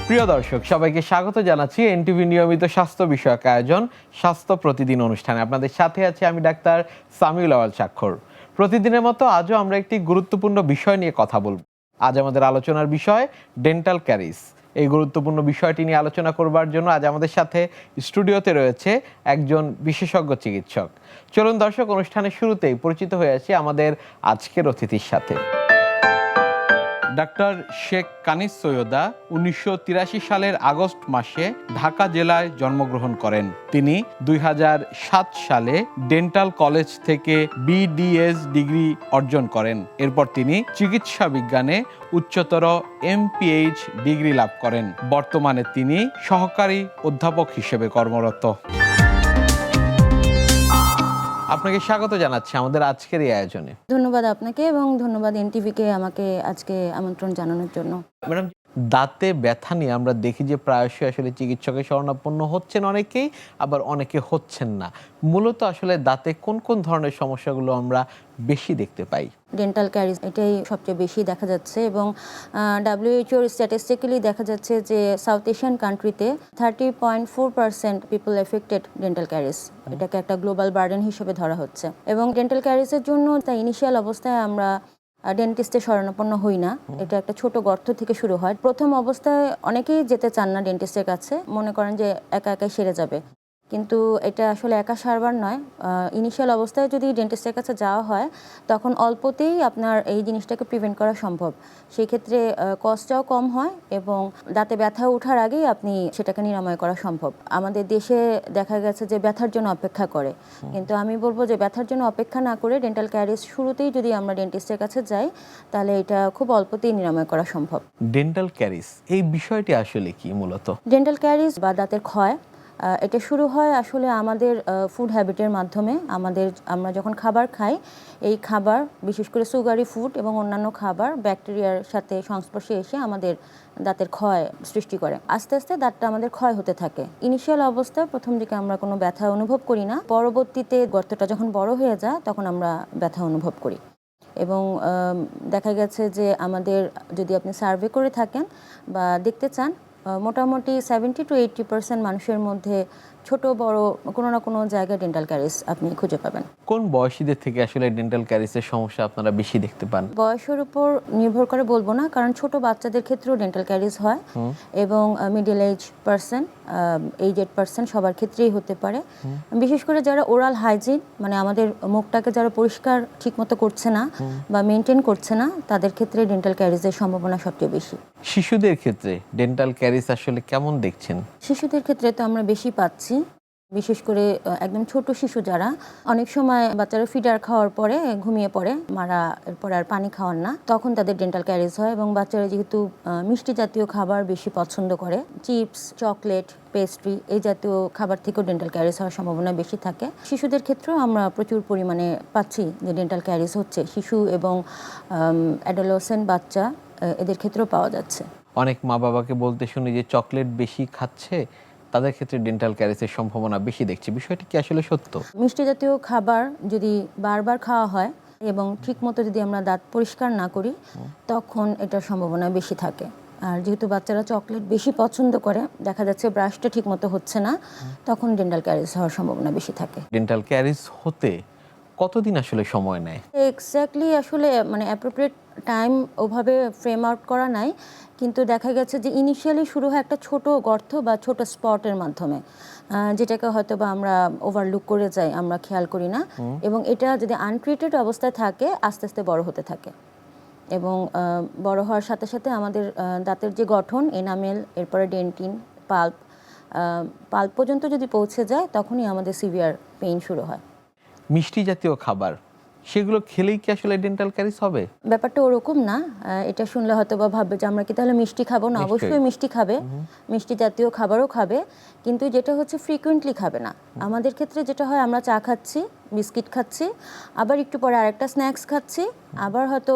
প্রিয় দর্শক, সবাইকে স্বাগত জানাচ্ছি এনটিভি নিয়মিত স্বাস্থ্য বিষয়ক আয়োজন স্বাস্থ্য প্রতিদিন অনুষ্ঠানে। আপনাদের সাথে আছি আমি ডাক্তার সামিউল আওয়াল স্বাক্ষর। প্রতিদিনের মতো আজও আমরা একটি গুরুত্বপূর্ণ বিষয় নিয়ে কথা বলব। আজ আমাদের আলোচনার বিষয় ডেন্টাল ক্যারিজ। এই গুরুত্বপূর্ণ বিষয়টি নিয়ে আলোচনা করবার জন্য আজ আমাদের সাথে স্টুডিওতে রয়েছে একজন বিশেষজ্ঞ চিকিৎসক। চলুন দর্শক, অনুষ্ঠানের শুরুতেই পরিচিত হয়ে আসি আমাদের আজকের অতিথির সাথে। ডাক্তার শেখ কানিজ সৈয়দা 1983 সালের আগস্ট মাসে ঢাকা জেলায় জন্মগ্রহণ করেন। তিনি 2007 সালে ডেন্টাল কলেজ থেকে বিডিএস ডিগ্রি অর্জন করেন। এরপর তিনি চিকিৎসা বিজ্ঞানে উচ্চতর এমপিএইচ ডিগ্রি লাভ করেন। বর্তমানে তিনি সহকারী অধ্যাপক হিসেবে কর্মরত। আপনাকে স্বাগত জানাচ্ছি আমাদের আজকের এই আয়োজনে। ধন্যবাদ আপনাকে এবং ধন্যবাদ এনটিভিকে আমাকে আজকে আমন্ত্রণ জানানোর জন্য। ম্যাডাম, দাঁতে ব্যথা নিয়ে আমরা দেখি যে প্রায়শই আসলে চিকিৎসকের শরণাপন্ন হচ্ছেন অনেকেই, আবার অনেকে হচ্ছেন না। মূলত আসলে দাঁতে কোন কোন ধরনের সমস্যাগুলো আমরা বেশি দেখতে পাই? ডেন্টাল ক্যারিজ এটাই সবচেয়ে বেশি দেখা যাচ্ছে এবং WHO স্ট্যাটিস্টিক্যালি দেখা যাচ্ছে যে সাউথ এশিয়ান কান্ট্রিতে 30.4% পিপল এফেক্টেড ডেন্টাল ক্যারিজ। এটাকে একটা গ্লোবাল বার্ডেন হিসেবে ধরা হচ্ছে এবং ডেন্টাল ক্যারিজের জন্য তাই ইনিশিয়াল অবস্থায় আমরা ডেন্টিস্টে শরণাপন্ন হই না। এটা একটা ছোট গর্ত থেকে শুরু হয়। প্রথম অবস্থায় অনেকেই যেতে চান না ডেন্টিস্টের কাছে, মনে করেন যে একা একাই সেরে যাবে, কিন্তু এটা আসলে একা সারবার নয়। ইনিশিয়াল অবস্থায় যদি ডেন্টিস্টের কাছে যাওয়া হয় তখন অল্পতেই আপনার এই জিনিসটাকে প্রিভেন্ট করা সম্ভব। সেই ক্ষেত্রে কস্টটাও কম হয় এবং দাঁতে ব্যথা ওঠার আগেই আপনি সেটাকে নিরাময় করা সম্ভব। আমাদের দেশে দেখা গেছে যে ব্যথার জন্য অপেক্ষা করে, কিন্তু আমি বলবো যে ব্যথার জন্য অপেক্ষা না করে ডেন্টাল ক্যারিজ শুরুতেই যদি আমরা ডেন্টিস্টের কাছে যাই তাহলে এটা খুব অল্পতেই নিরাময় করা সম্ভব। ডেন্টাল ক্যারিজ এই বিষয়টি আসলে কি মূলত? ডেন্টাল ক্যারিজ বা দাঁতের ক্ষয় এটা শুরু হয় আসলে আমাদের ফুড হ্যাবিটের মাধ্যমে। আমরা যখন খাবার খাই, এই খাবার বিশেষ করে সুগারি ফুড এবং অন্যান্য খাবার ব্যাকটেরিয়ার সাথে সংস্পর্শে এসে আমাদের দাঁতের ক্ষয় সৃষ্টি করে। আস্তে আস্তে দাঁতটা আমাদের ক্ষয় হতে থাকে। ইনিশিয়াল অবস্থায় প্রথম দিকে আমরা কোনো ব্যথা অনুভব করি না, পরবর্তীতে গর্তটা যখন বড় হয়ে যায় তখন আমরা ব্যথা অনুভব করি। এবং দেখা গেছে যে আমাদের যদি আপনি সার্ভে করে থাকেন বা দেখতে চান, মোটামুটি 70 to 80% মানুষের মধ্যে ছোট বড় কোনো না কোনো জায়গায় ডেন্টাল ক্যারিজ আপনি খুঁজে পাবেন। কোন বয়সীদের থেকে আসলে ডেন্টাল ক্যারিজের সমস্যা আপনারা বেশি দেখতে পান? বয়সের উপর নির্ভর করে বলবো না, কারণ ছোট বাচ্চাদের ক্ষেত্রেও ডেন্টাল ক্যারিজ হয় এবং middle age person, aged person সবার ক্ষেত্রেই হতে পারে। বিশেষ করে যারা ওরাল হাইজিন, মানে আমাদের মুখটাকে যারা পরিষ্কার ঠিকমতো করছে না বা মেনটেন করছে না, তাদের ক্ষেত্রে ডেন্টাল ক্যারিজের সম্ভাবনা সবচেয়ে বেশি। শিশুদের ক্ষেত্রে ডেন্টাল ক্যারিজ আসলে কেমন দেখছেন? শিশুদের ক্ষেত্রে তো আমরা বেশি পাচ্ছি, বিশেষ করে একদম ছোট শিশু যারা, অনেক সময় বাচ্চারা ফিডার খাওয়ার পরে ঘুমিয়ে পড়ে, মারা এরপরে আর পানি খাওয়ান না, তখন তাদের ডেন্টাল ক্যারিজ হয়। এবং বাচ্চারা যেহেতু মিষ্টি জাতীয় খাবার বেশি পছন্দ করে, চিপস, চকলেট, পেস্ট্রি এই জাতীয় খাবার থেকেও ডেন্টাল ক্যারিজ হওয়ার সম্ভাবনা বেশি থাকে। শিশুদের ক্ষেত্রেও আমরা প্রচুর পরিমাণে পাচ্ছি যে ডেন্টাল ক্যারিজ হচ্ছে। শিশু এবং অ্যাডোলেসেন্ট বাচ্চা এদের ক্ষেত্রেও পাওয়া যাচ্ছে। অনেক মা বাবাকে বলতে শুনি যে চকলেট বেশি খাচ্ছে, তাদের ক্ষেত্রে ডেন্টাল ক্যারিজের সম্ভাবনা বেশি দেখছি। বিষয়টি কি আসলে সত্য? মিষ্টি জাতীয় খাবার যদি বারবার খাওয়া হয় এবং ঠিকমতো যদি আমরা দাঁত পরিষ্কার না করি তখন এটার সম্ভাবনা বেশি থাকে। আর যেহেতু বাচ্চারা চকলেট বেশি পছন্দ করে, দেখা যাচ্ছে ব্রাশটা ঠিকমতো হচ্ছে না, তখন ডেন্টাল ক্যারিজ হওয়ার সম্ভাবনা বেশি থাকে। ডেন্টাল ক্যারিজ হতে কতদিন আসলে সময় নেয়? এক্স্যাক্টলি আসলে মানে অ্যাপ্রোপ্রিয়েট টাইম ওভাবে ফ্রেম আউট করা নাই, কিন্তু দেখা গেছে যে ইনিশিয়ালি শুরু হয় একটা ছোট গর্ত বা ছোট স্পটের মাধ্যমে, যেটাকে হয়তো বা আমরা ওভারলুক করে যাই, আমরা খেয়াল করি না, এবং এটা যদি আনট্রিটেড অবস্থায় থাকে আস্তে আস্তে বড় হতে থাকে এবং বড় হওয়ার সাথে সাথে আমাদের দাঁতের যে গঠন, এনামেল, এরপরে ডেন্টিন, পাল্প পর্যন্ত যদি পৌঁছে যায় তখনই আমাদের সিভিয়ার পেইন শুরু হয়। মিষ্টি জাতীয় খাবার সেগুলো খেলেই কি আসলে ডেন্টাল ক্যারিজ হবে? ব্যাপারটা ওরকম না। এটা শুনলে হয়তো বা ভাববে যে আমরা কি তাহলে মিষ্টি খাবো না? অবশ্যই মিষ্টি খাবে, মিষ্টি জাতীয় খাবারও খাবে, কিন্তু যেটা হচ্ছে ফ্রিকুয়েন্টলি খাবে না। আমাদের ক্ষেত্রে যেটা হয়, আমরা চা খাচ্ছি, বিস্কিট খাচ্ছি, আবার একটু পরে আরেকটা স্ন্যাক্স খাচ্ছি, আবার হয়তো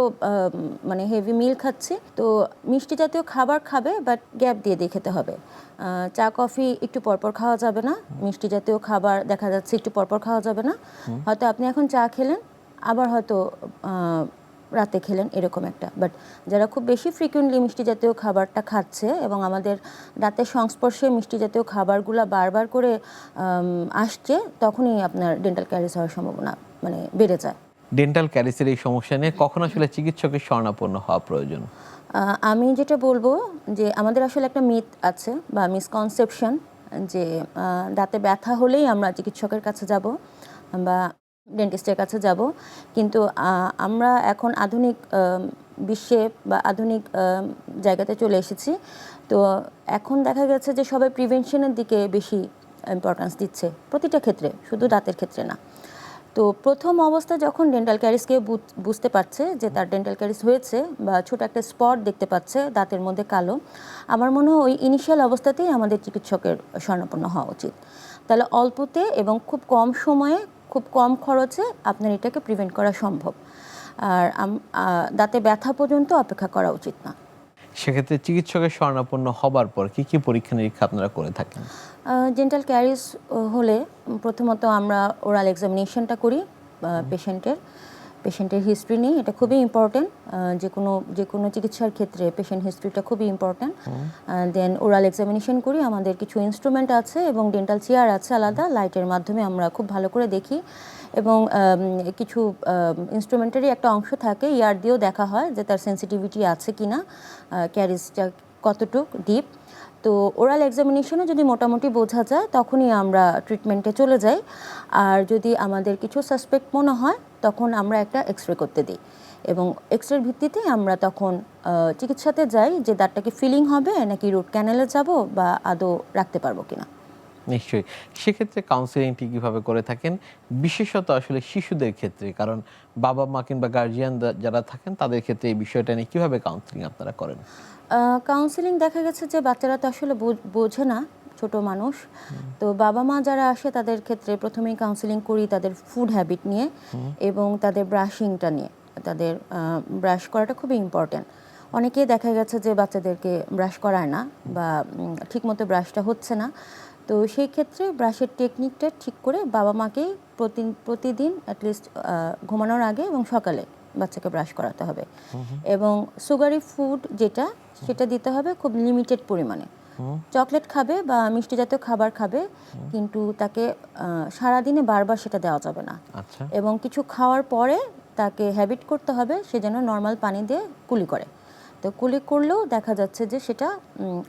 মানে হেভি মিল খাচ্ছি। তো মিষ্টি জাতীয় খাবার খাবে, বাট গ্যাপ দিয়ে দিয়ে খেতে হবে। চা কফি একটু পরপর খাওয়া যাবে না, মিষ্টি জাতীয় খাবার দেখা যাচ্ছে একটু পরপর খাওয়া যাবে না। হয়তো আপনি এখন চা খেলেন, আবার হয়তো রাতে খেলেন, এরকম একটা। বাট যারা খুব বেশি ফ্রিকুয়েন্টলি মিষ্টি জাতীয় খাবারটা খাচ্ছে এবং আমাদের দাঁতের সংস্পর্শে মিষ্টি জাতীয় খাবারগুলো বারবার করে আসছে, তখনই আপনার ডেন্টাল ক্যারিস হওয়ার সম্ভাবনা মানে বেড়ে যায়। ডেন্টাল ক্যারিসের এই সমস্যা নিয়ে কখন আসলে চিকিৎসকের শরণাপন্ন হওয়া প্রয়োজন? আমি যেটা বলবো যে আমাদের আসলে একটা মিথ আছে বা মিসকনসেপশন যে দাঁতে ব্যথা হলেই আমরা চিকিৎসকের কাছে যাব বা ডেন্টিস্টের কাছে যাব, কিন্তু আমরা এখন আধুনিক বিশ্বে বা আধুনিক জায়গাতে চলে এসেছি। তো এখন দেখা গেছে যে সবাই প্রিভেনশনের দিকে বেশি ইম্পর্টেন্স দিচ্ছে প্রতিটা ক্ষেত্রে, শুধু দাঁতের ক্ষেত্রে না। তো প্রথম অবস্থায় যখন ডেন্টাল ক্যারিসকে বুঝতে পারছে যে তার ডেন্টাল ক্যারিস হয়েছে বা ছোট একটা স্পট দেখতে পাচ্ছে দাঁতের মধ্যে কালো, আমার মনে হয় ওই ইনিশিয়াল অবস্থাতেই আমাদের চিকিৎসকের শরণাপন্ন হওয়া উচিত। তাহলে অল্পতে এবং খুব কম সময়ে, খুব কম খরচে আপনার এটাকে প্রিভেন্ট করা সম্ভব। আর দাঁতে ব্যথা পর্যন্ত অপেক্ষা করা উচিত না। সেক্ষেত্রে চিকিৎসকের শরণাপন্ন হবার পর কি কি পরীক্ষা নিরীক্ষা আপনারা করে থাকেন? ডেন্টাল ক্যারিস হলে প্রথমত আমরা ওরাল এক্সামিনেশনটা করি পেশেন্টের হিস্ট্রি নিই। এটা খুবই ইম্পর্টেন্ট, যে কোনো চিকিৎসার ক্ষেত্রে পেশেন্ট হিস্ট্রিটা খুবই ইম্পর্টেন্ট। দেন ওরাল এক্সামিনেশন করি, আমাদের কিছু ইনস্ট্রুমেন্ট আছে এবং ডেন্টাল চেয়ার আছে আলাদা, লাইটের মাধ্যমে আমরা খুব ভালো করে দেখি এবং কিছু ইনস্ট্রুমেন্টারই একটা অংশ থাকে, ইয়ার দিয়েও দেখা হয় যে তার সেন্সিটিভিটি আছে কি না, ক্যারিসটা কতটুক ডিপ। তো ওরাল এক্সামিনেশনে যদি মোটামুটি বোঝা যায় তখনই আমরা ট্রিটমেন্টে চলে যাই। আর যদি আমাদের কিছু সাসপেক্ট মনে হয় তখন আমরা একটা এক্সরে করতে দিই এবং এক্সরের ভিত্তিতে আমরা তখন চিকিৎসাতে যাই যে দাঁতটা কি ফিলিং হবে নাকি রুট ক্যানেলে যাব বা আদৌ রাখতে পারবো কিনা। নিশ্চয়ই। সেক্ষেত্রে কাউন্সিলিংটি কীভাবে করে থাকেন, বিশেষত আসলে শিশুদের ক্ষেত্রে? কারণ বাবা মা কিংবা গার্জিয়ান যারা থাকেন তাদের ক্ষেত্রে এই বিষয়টা নিয়ে কীভাবে কাউন্সিলিং আপনারা করেন? কাউন্সিলিং দেখা গেছে যে বাচ্চারা তো আসলে বোঝে না, ছোট মানুষ। তো বাবা মা যারা আসে তাদের ক্ষেত্রে প্রথমেই কাউন্সিলিং করি তাদের ফুড হ্যাবিট নিয়ে এবং তাদের ব্রাশিংটা নিয়ে। তাদের ব্রাশ করাটা খুবই ইম্পর্টেন্ট। অনেকেই দেখা গেছে যে বাচ্চাদেরকে ব্রাশ করায় না বা ঠিকমতো ব্রাশটা হচ্ছে না। তো সেই ক্ষেত্রে ব্রাশের টেকনিকটা ঠিক করে বাবা মাকেই প্রতিদিন অ্যাটলিস্ট ঘুমানোর আগে এবং সকালে বাচ্চাকে ব্রাশ করাতে হবে এবং সুগারি ফুড সেটা দিতে হবে খুব লিমিটেড পরিমাণে। চকলেট খাবে বা মিষ্টি জাতীয় খাবার খাবে, কিন্তু তাকে সারাদিনে বারবার সেটা দেওয়া যাবে না। আচ্ছা। এবং কিছু খাওয়ার পরে তাকে হ্যাবিট করতে হবে সে যেন নর্মাল পানি দিয়ে কুলি করে। তো কুলি করলেও দেখা যাচ্ছে যে সেটা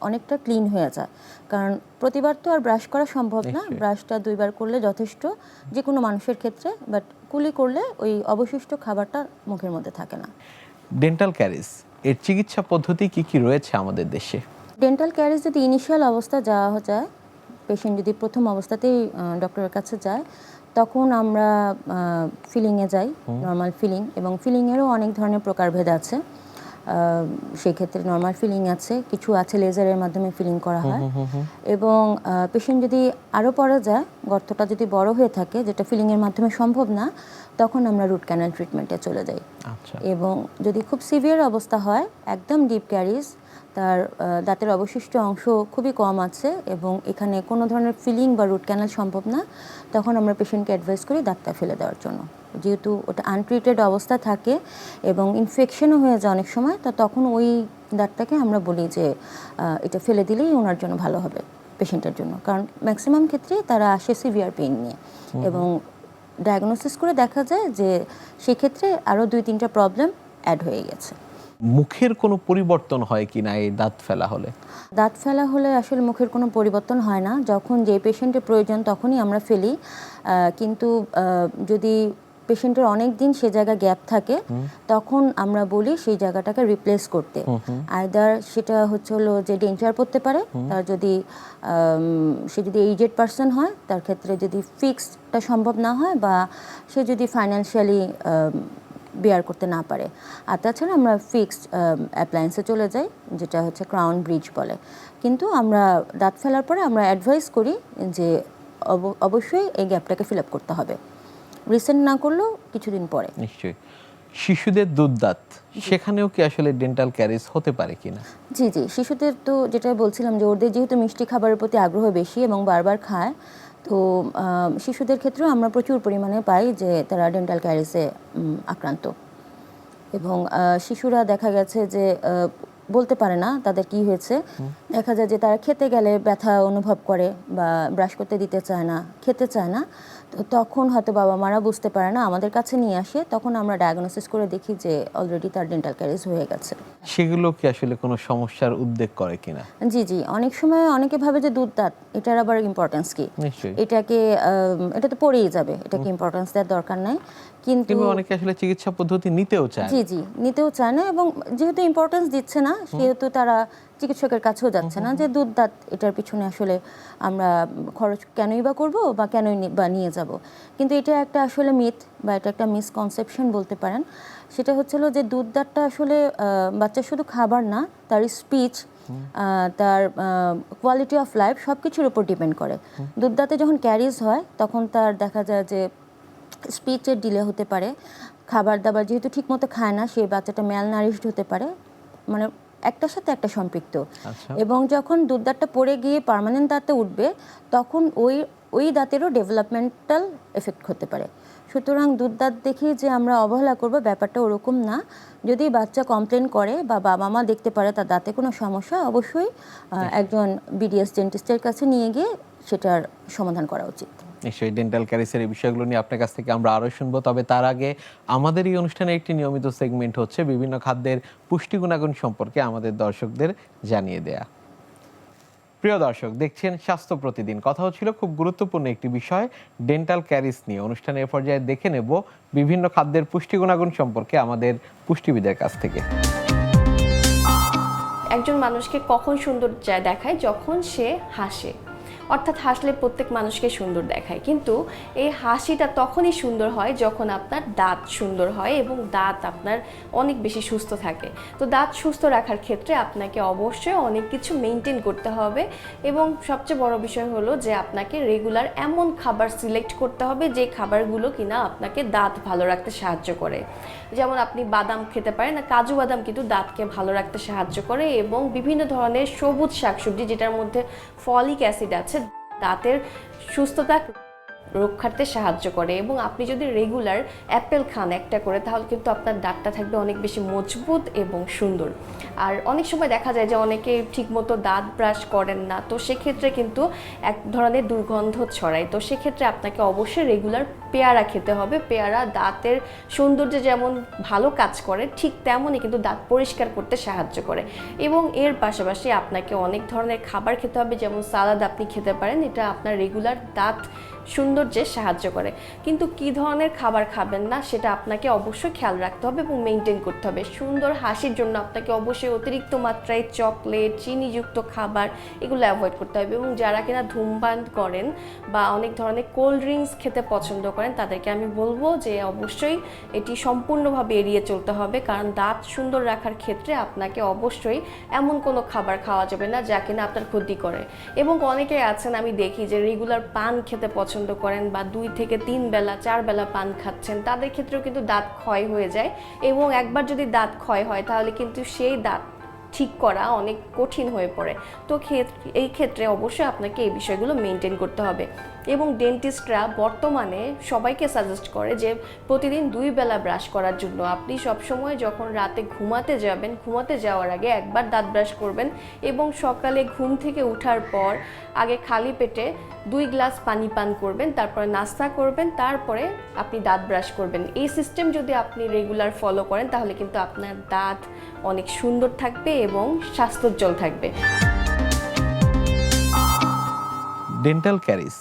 অনেকটা ক্লিন হয়ে যায়, কারণ প্রতিবার তো আর ব্রাশ করা সম্ভব না, ব্রাশটা 2 বার করলে যথেষ্ট যে কোনো মানুষের ক্ষেত্রে, বাট কুলি করলে ওই অবশিষ্ট খাবারটা মুখের মধ্যে থাকে না। ডেন্টাল ক্যারিস এর চিকিৎসা পদ্ধতি কি কি রয়েছে আমাদের দেশে? ডেন্টাল ক্যারিস যদি ইনিশিয়াল অবস্থা যাওয়া যায়, পেশেন্ট যদি প্রথম অবস্থাতেই ডক্টরের কাছে যায়, তখন আমরা ফিলিংয়ে যাই, নর্মাল ফিলিং, এবং ফিলিংয়েরও অনেক ধরনের প্রকারভেদ আছে। সেই ক্ষেত্রে নর্মাল ফিলিং আছে, কিছু আছে লেজারের মাধ্যমে ফিলিং করা হয় এবং পেশেন্ট যদি আরও পরে যায়, গর্তটা যদি বড় হয়ে থাকে যেটা ফিলিংয়ের মাধ্যমে সম্ভব না, তখন আমরা রুট ক্যানাল ট্রিটমেন্টে চলে যাই। আচ্ছা। এবং যদি খুব সিভিয়ার অবস্থা হয়, একদম ডিপ ক্যারিস, তার দাঁতের অবশিষ্ট অংশ খুবই কম আছে এবং এখানে কোনো ধরনের ফিলিং বা রুট ক্যানাল সম্ভব না, তখন আমরা পেশেন্টকে অ্যাডভাইস করি দাঁতটা ফেলে দেওয়ার জন্য। যেহেতু ওটা আনট্রিটেড অবস্থা থাকে এবং ইনফেকশনও হয়ে যায় অনেক সময়, তো তখন ওই দাঁতটাকে আমরা বলি যে এটা ফেলে দিলেই ওনার জন্য ভালো হবে পেশেন্টের জন্য, কারণ ম্যাক্সিমাম ক্ষেত্রে তারা আসে সিভিয়ার পেইন নিয়ে এবং ডায়াগনোসিস করে দেখা যায় যে সেক্ষেত্রে আরও 2-3টা প্রবলেম অ্যাড হয়ে গেছে। মুখের কোনো পরিবর্তন হয় কি না এই দাঁত ফেলা হলে? দাঁত ফেলা হলে আসলে মুখের কোনো পরিবর্তন হয় না, যখন যে পেশেন্টের প্রয়োজন তখনই আমরা ফেলি। কিন্তু যদি পেশেন্টের অনেক দিন সে জায়গায় গ্যাপ থাকে, তখন আমরা বলি সেই জায়গাটাকে রিপ্লেস করতে। আইদার সেটা হলো যে ডেন্টার পড়তে পারে, তার যদি সে যদি এইজেড পার্সন হয়, তার ক্ষেত্রে যদি ফিক্সডটা সম্ভব না হয় বা সে যদি ফাইন্যান্সিয়ালি বেয়ার করতে না পারে। আর তাছাড়া আমরা ফিক্সড অ্যাপ্লায়েন্সে চলে যাই, যেটা হচ্ছে ক্রাউন ব্রিজ বলে। কিন্তু আমরা দাঁত ফেলার পরে আমরা অ্যাডভাইস করি যে অবশ্যই এই গ্যাপটাকে ফিল আপ করতে হবে, রিসেন্ট না করলেও কিছুদিন পরে। নিশ্চয়ই। শিশুদের দুধদাঁত, সেখানেও কি আসলে ডেন্টাল ক্যারিস হতে পারে কিনা? জি, শিশুদের তো যেটা বলছিলাম যে ওদের যেহেতু মিষ্টি খাবারের প্রতি আগ্রহ বেশি এবং বারবার খায়, তো শিশুদের ক্ষেত্রেও আমরা প্রচুর পরিমাণে পাই যে তারা ডেন্টাল ক্যারিসে আক্রান্ত। এবং শিশুরা দেখা গেছে যে বলতে পারে না তাদের কি হয়েছে। দেখা যায় যে তারা খেতে গেলে ব্যথা অনুভব করে বা ব্রাশ করতে দিতে চায় না, খেতে চায় না। তো তখন হয়তো বাবা মারা বুঝতে পারে না, আমাদের কাছে নিয়ে আসে, তখন আমরা ডায়াগনোসিস করে দেখি যে অলরেডি তার ডেন্টাল ক্যারিজ হয়ে গেছে। সেগুলো কি আসলে কোনো সমস্যার উদ্বেগ করে কিনা? জি জি, অনেক সময় অনেকে ভাবে যে দুধ দাঁত, এটার আবার ইম্পর্টেন্স কি, নিশ্চয়ই। এটা তো পড়েই যাবে, এটাকে ইম্পর্টেন্স দেওয়ার দরকার নাই। কিন্তু কিংবা অনেকে আসলে চিকিৎসা পদ্ধতি নিতেও চায়। জি জি, নিতেও চায় না, এবং যেহেতু ইম্পর্টেন্স দিচ্ছে না সেহেতু তারা চিকিৎসকের কাছেও যাচ্ছে না যে দুধ দাঁত, এটার পিছনে আসলে আমরা খরচ কেনই বা করব বা কেনই বা নিয়ে যাব। কিন্তু এটা একটা আসলে মিথ বা এটা একটা মিসকনসেপশন বলতে পারেন। সেটা হচ্ছিল যে দুধ দাঁতটা আসলে বাচ্চা শুধু খাবার না, তার স্পিচ, তার কোয়ালিটি অফ লাইফ সব কিছুর উপর ডিপেন্ড করে। দুধ দাঁতে যখন ক্যারিজ হয় তখন তার দেখা যায় যে স্পিচের ডিলে হতে পারে, খাবার দাবার যেহেতু ঠিকমতো খায় না সেই বাচ্চাটা ম্যাল নারিশড হতে পারে, মানে একটার সাথে একটা সম্পৃক্ত। আচ্ছা। এবং যখন দুধ দাঁতটা পড়ে গিয়ে পার্মানেন্ট দাঁতে উঠবে তখন ওই দাঁতেরও ডেভেলপমেন্টাল এফেক্ট হতে পারে। সুতরাং দুধ দাঁত দেখে যে আমরা অবহেলা করব ব্যাপারটা ওরকম না। যদি বাচ্চা কমপ্লেন করে বা বাবা মা দেখতে পারে তার দাঁতে কোনো সমস্যা, অবশ্যই একজন বিডিএস ডেন্টিস্টের কাছে নিয়ে গিয়ে সেটার সমাধান করা উচিত। নিশ্চয়ই ডেন্টাল ক্যারিসের এই বিষয়গুলো নিয়ে আপনার কাছ থেকে আমরা আরও শুনবো, তবে তার আগে আমাদের এই অনুষ্ঠানে একটি নিয়মিত সেগমেন্ট হচ্ছে বিভিন্ন খাদ্যের পুষ্টি গুণাগুণ সম্পর্কে আমাদের দর্শকদের জানিয়ে দেয়া। প্রিয় দর্শক, দেখছেন স্বাস্থ্য প্রতিদিন। কথা হচ্ছিল খুব গুরুত্বপূর্ণ একটি বিষয়, ডেন্টাল ক্যারিস নিয়ে। অনুষ্ঠানের পর্যায়ে দেখে নেব বিভিন্ন খাদ্যের পুষ্টি গুণাগুণ সম্পর্কে আমাদের পুষ্টিবিদের কাছ থেকে। একজন মানুষকে কখন সুন্দর দেখায়? যখন সে হাসে। অর্থাৎ হাসলে প্রত্যেক মানুষকে সুন্দর দেখায়, কিন্তু এই হাসিটা তখনই সুন্দর হয় যখন আপনার দাঁত সুন্দর হয় এবং দাঁত আপনার অনেক বেশি সুস্থ থাকে। তো দাঁত সুস্থ রাখার ক্ষেত্রে আপনাকে অবশ্যই অনেক কিছু মেনটেন করতে হবে, এবং সবচেয়ে বড় বিষয় হলো যে আপনাকে রেগুলার এমন খাবার সিলেক্ট করতে হবে যে খাবারগুলো কিনা আপনাকে দাঁত ভালো রাখতে সাহায্য করে। যেমন আপনি বাদাম খেতে পারেন, না কাজু বাদাম কিন্তু দাঁতকে ভালো রাখতে সাহায্য করে, এবং বিভিন্ন ধরনের সবুজ শাকসবজি যেটার মধ্যে ফলিক অ্যাসিড আছে দাঁতের সুস্থতা রক্ষার্থে সাহায্য করে। এবং আপনি যদি রেগুলার অ্যাপেল খান একটা করে, তাহলে কিন্তু আপনার দাঁতটা থাকবে অনেক বেশি মজবুত এবং সুন্দর। আর অনেক সময় দেখা যায় যে অনেকে ঠিকমতো দাঁত ব্রাশ করেন না, তো সেক্ষেত্রে কিন্তু এক ধরনের দুর্গন্ধ ছড়ায়। তো সেক্ষেত্রে আপনাকে অবশ্যই রেগুলার পেয়ারা খেতে হবে। পেয়ারা দাঁতের সৌন্দর্যে যেমন ভালো কাজ করে, ঠিক তেমনই কিন্তু দাঁত পরিষ্কার করতে সাহায্য করে। এবং এর পাশাপাশি আপনাকে অনেক ধরনের খাবার খেতে হবে, যেমন সালাদ আপনি খেতে পারেন, এটা আপনার রেগুলার দাঁত সৌন্দর্যে সাহায্য করে। কিন্তু কি ধরনের খাবার খাবেন না সেটা আপনাকে অবশ্যই খেয়াল রাখতে হবে এবং মেনটেন করতে হবে। সুন্দর হাসির জন্য আপনাকে অবশ্যই অতিরিক্ত মাত্রায় চকলেট, চিনিযুক্ত খাবার এগুলো অ্যাভয়েড করতে হবে। এবং যারা কিনা ধূমপান করেন বা অনেক ধরনের কোল্ড ড্রিঙ্কস খেতে পছন্দ করেন, তাদেরকে আমি বলবো যে অবশ্যই এটি সম্পূর্ণভাবে এড়িয়ে চলতে হবে, কারণ দাঁত সুন্দর রাখার ক্ষেত্রে আপনাকে অবশ্যই এমন কোনো খাবার খাওয়া যাবে না যা কিনা আপনার ক্ষতি করে। এবং অনেকে আছেন আমি দেখি যে রেগুলার পান খেতে পছন্দ করেন বা 2 থেকে 3 বেলা 4 বেলা পান খাচ্ছেন, তাদের ক্ষেত্রেও কিন্তু দাঁত ক্ষয় হয়ে যায়। এবং একবার যদি দাঁত ক্ষয় হয় তাহলে কিন্তু সেই দাঁত ঠিক করা অনেক কঠিন হয়ে পড়ে। তো এই ক্ষেত্রে অবশ্যই আপনাকে এই বিষয়গুলো মেনটেন করতে হবে। এবং ডেন্টিস্টরা বর্তমানে সবাইকে সাজেস্ট করে যে প্রতিদিন 2 বেলা ব্রাশ করার জন্য। আপনি সবসময় যখন রাতে ঘুমাতে যাবেন, ঘুমাতে যাওয়ার আগে একবার দাঁত ব্রাশ করবেন, এবং সকালে ঘুম থেকে ওঠার পর আগে খালি পেটে 2 গ্লাস পানি পান করবেন, তারপরে নাস্তা করবেন, তারপরে আপনি দাঁত ব্রাশ করবেন। এই সিস্টেম যদি আপনি রেগুলার ফলো করেন তাহলে কিন্তু আপনার দাঁত অনেক সুন্দর থাকবে এবং স্বাস্থ্যোজ্জ্বল থাকবে। ডেন্টাল ক্যারিস,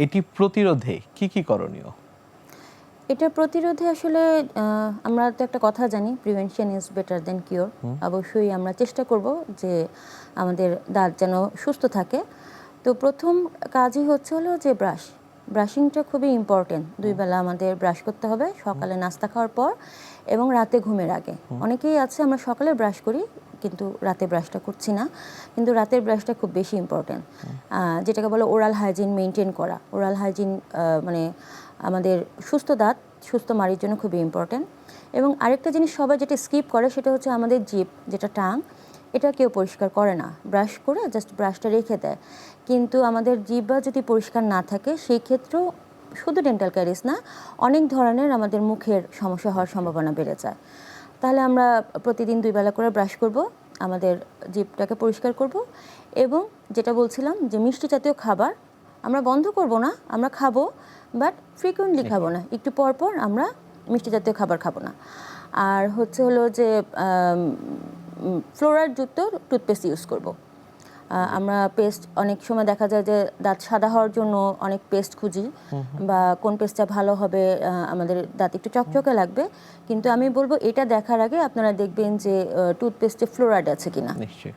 এটি প্রতিরোধে কি কি করণীয়? এটা প্রতিরোধে আসলে আমরা তো একটা কথা জানি, prevention is better then cure. অবশ্যই আমরা চেষ্টা করব যে আমাদের দাঁত যেন সুস্থ থাকে। তো প্রথম কাজই হলো যে ব্রাশিংটা খুবই ইম্পর্টেন্ট। 2 বেলা আমাদের ব্রাশ করতে হবে, সকালে নাস্তা খাওয়ার পর এবং রাতে ঘুমের আগে। অনেকেই আছে আমরা সকালে ব্রাশ করি কিন্তু রাতে ব্রাশটা করছি না, কিন্তু রাতের ব্রাশটা খুব বেশি ইম্পর্টেন্ট। যেটাকে বলে ওরাল হাইজিন মেনটেন করা। ওরাল হাইজিন মানে আমাদের সুস্থ দাঁত, সুস্থ মাড়ির জন্য খুবই ইম্পর্টেন্ট। এবং আরেকটা জিনিস সবাই যেটা স্কিপ করে সেটা হচ্ছে আমাদের জিভ, যেটা টাং, এটা কেউ পরিষ্কার করে না। ব্রাশ করে জাস্ট ব্রাশটা রেখে দেয়, কিন্তু আমাদের জিহ্বা যদি পরিষ্কার না থাকে সেই ক্ষেত্রেও শুধু ডেন্টাল ক্যারিস না, অনেক ধরনের আমাদের মুখের সমস্যা হওয়ার সম্ভাবনা বেড়ে যায়। তাহলে আমরা প্রতিদিন 2 বেলা করে ব্রাশ করব, আমাদের জিভটাকে পরিষ্কার করব, এবং যেটা বলছিলাম যে মিষ্টি জাতীয় খাবার আমরা বন্ধ করব না, আমরা খাবো, বাট ফ্রিকুয়েন্টলি খাবো না, একটু পর পর আমরা মিষ্টি জাতীয় খাবার খাবো না। আর হলো যে ফ্লোরাইডযুক্ত টুথপেস্ট ইউজ করব। আমরা পেস্ট অনেক সময় দেখা যায় যে দাঁত সাদা হওয়ার জন্য অনেক পেস্ট খুঁজি, বা কোন পেস্টটা ভালো হবে, আমাদের দাঁত একটু চকচকে লাগবে, কিন্তু আমি বলবো এটা দেখার আগে আপনারা দেখবেন যে টুথপেস্টে ফ্লোরাইড আছে কিনা। নিশ্চয়ই।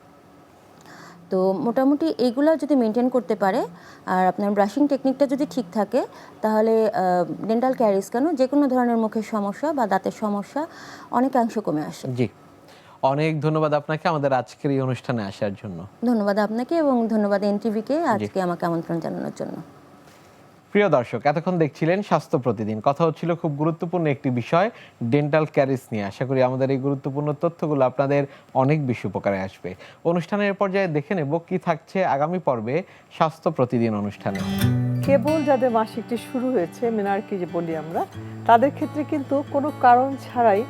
তো মোটামুটি এইগুলো যদি মেনটেন করতে পারে আর আপনার ব্রাশিং টেকনিকটা যদি ঠিক থাকে, তাহলে ডেন্টাল ক্যারিজ কেন যে কোনো ধরনের মুখের সমস্যা বা দাঁতের সমস্যা অনেকাংশ কমে আসে। জি, অনেক ধন্যবাদ আপনাকে আমাদের আজকের এই অনুষ্ঠানে আসার জন্য। ধন্যবাদ আপনাকে এবং ধন্যবাদ এনটিভিকে আজকে আমাকে আমন্ত্রণ জানানোর জন্য। প্রিয় দর্শক, এতক্ষণ দেখছিলেন স্বাস্থ্য প্রতিদিন। কথা হচ্ছিল খুব গুরুত্বপূর্ণ একটি বিষয়, ডেন্টাল ক্যারিজ নিয়ে। আশা করি আমাদের এই গুরুত্বপূর্ণ তথ্যগুলো আপনাদের অনেক বেশি উপকারে আসবে। অনুষ্ঠানের পর্যায়ে দেখে নেব কি থাকছে আগামী পর্বে স্বাস্থ্য প্রতিদিন অনুষ্ঠানে। কেবল যাদের মাসিকটি শুরু হয়েছে, মেনার্কি যে বলি আমরা, তাদের ক্ষেত্রে কিন্তু কোনো কারণ ছাড়াই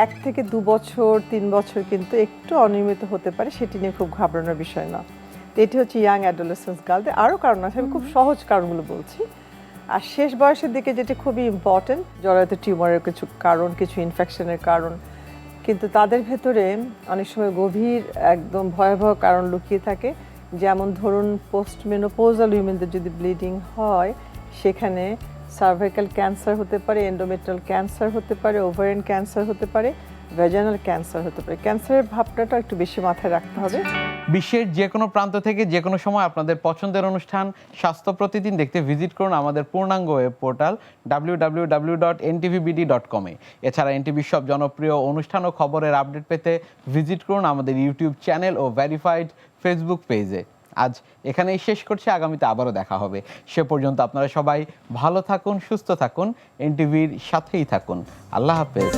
1 থেকে 2 বছর 3 বছর কিন্তু একটু অনিয়মিত হতে পারে, সেটি নিয়ে খুব ঘাবড়ানোর বিষয় না। তো এটি হচ্ছে ইয়াং অ্যাডোলেসেন্স গার্লদের। আরও কারণ আছে, আমি খুব সহজ কারণগুলো বলছি। আর শেষ বয়সের দিকে যেটা খুবই ইম্পর্টেন্ট, জরায়ুতে টিউমারের কিছু কারণ, কিছু ইনফেকশনের কারণ, কিন্তু তাদের ভেতরে অনেক সময় গভীর একদম ভয়াবহ কারণ লুকিয়ে থাকে। যেমন ধরুন পোস্ট মেনোপোজাল উইমেনদের যদি ব্লিডিং হয়, সেখানে সার্ভাইকাল ক্যান্সার হতে পারে, এন্ডোমেট্রিয়াল ক্যান্সার হতে পারে, ওভারিয়ান ক্যান্সার হতে পারে, ভ্যাজানাল ক্যান্সার হতে পারে। ক্যান্সারের ভাবনাটা একটু বেশি মাথায় রাখতে হবে। বিশ্বের যে কোনো প্রান্ত থেকে যে কোনো সময় আপনাদের পছন্দের অনুষ্ঠান স্বাস্থ্য প্রতিদিন দেখতে ভিজিট করুন আমাদের পূর্ণাঙ্গ ওয়েব পোর্টাল www.ntvbd.com এ। এছাড়া এনটিভির সব জনপ্রিয় অনুষ্ঠান ও খবরের আপডেট পেতে ভিজিট করুন আমাদের ইউটিউব চ্যানেল ও ভেরিফাইড ফেসবুক পেজে। আজ এখানেই শেষ করছি, আগামীতে আবারও দেখা হবে। সে পর্যন্ত আপনারা সবাই ভালো থাকুন, সুস্থ থাকুন, এনটিভির সাথেই থাকুন। আল্লাহ হাফেজ।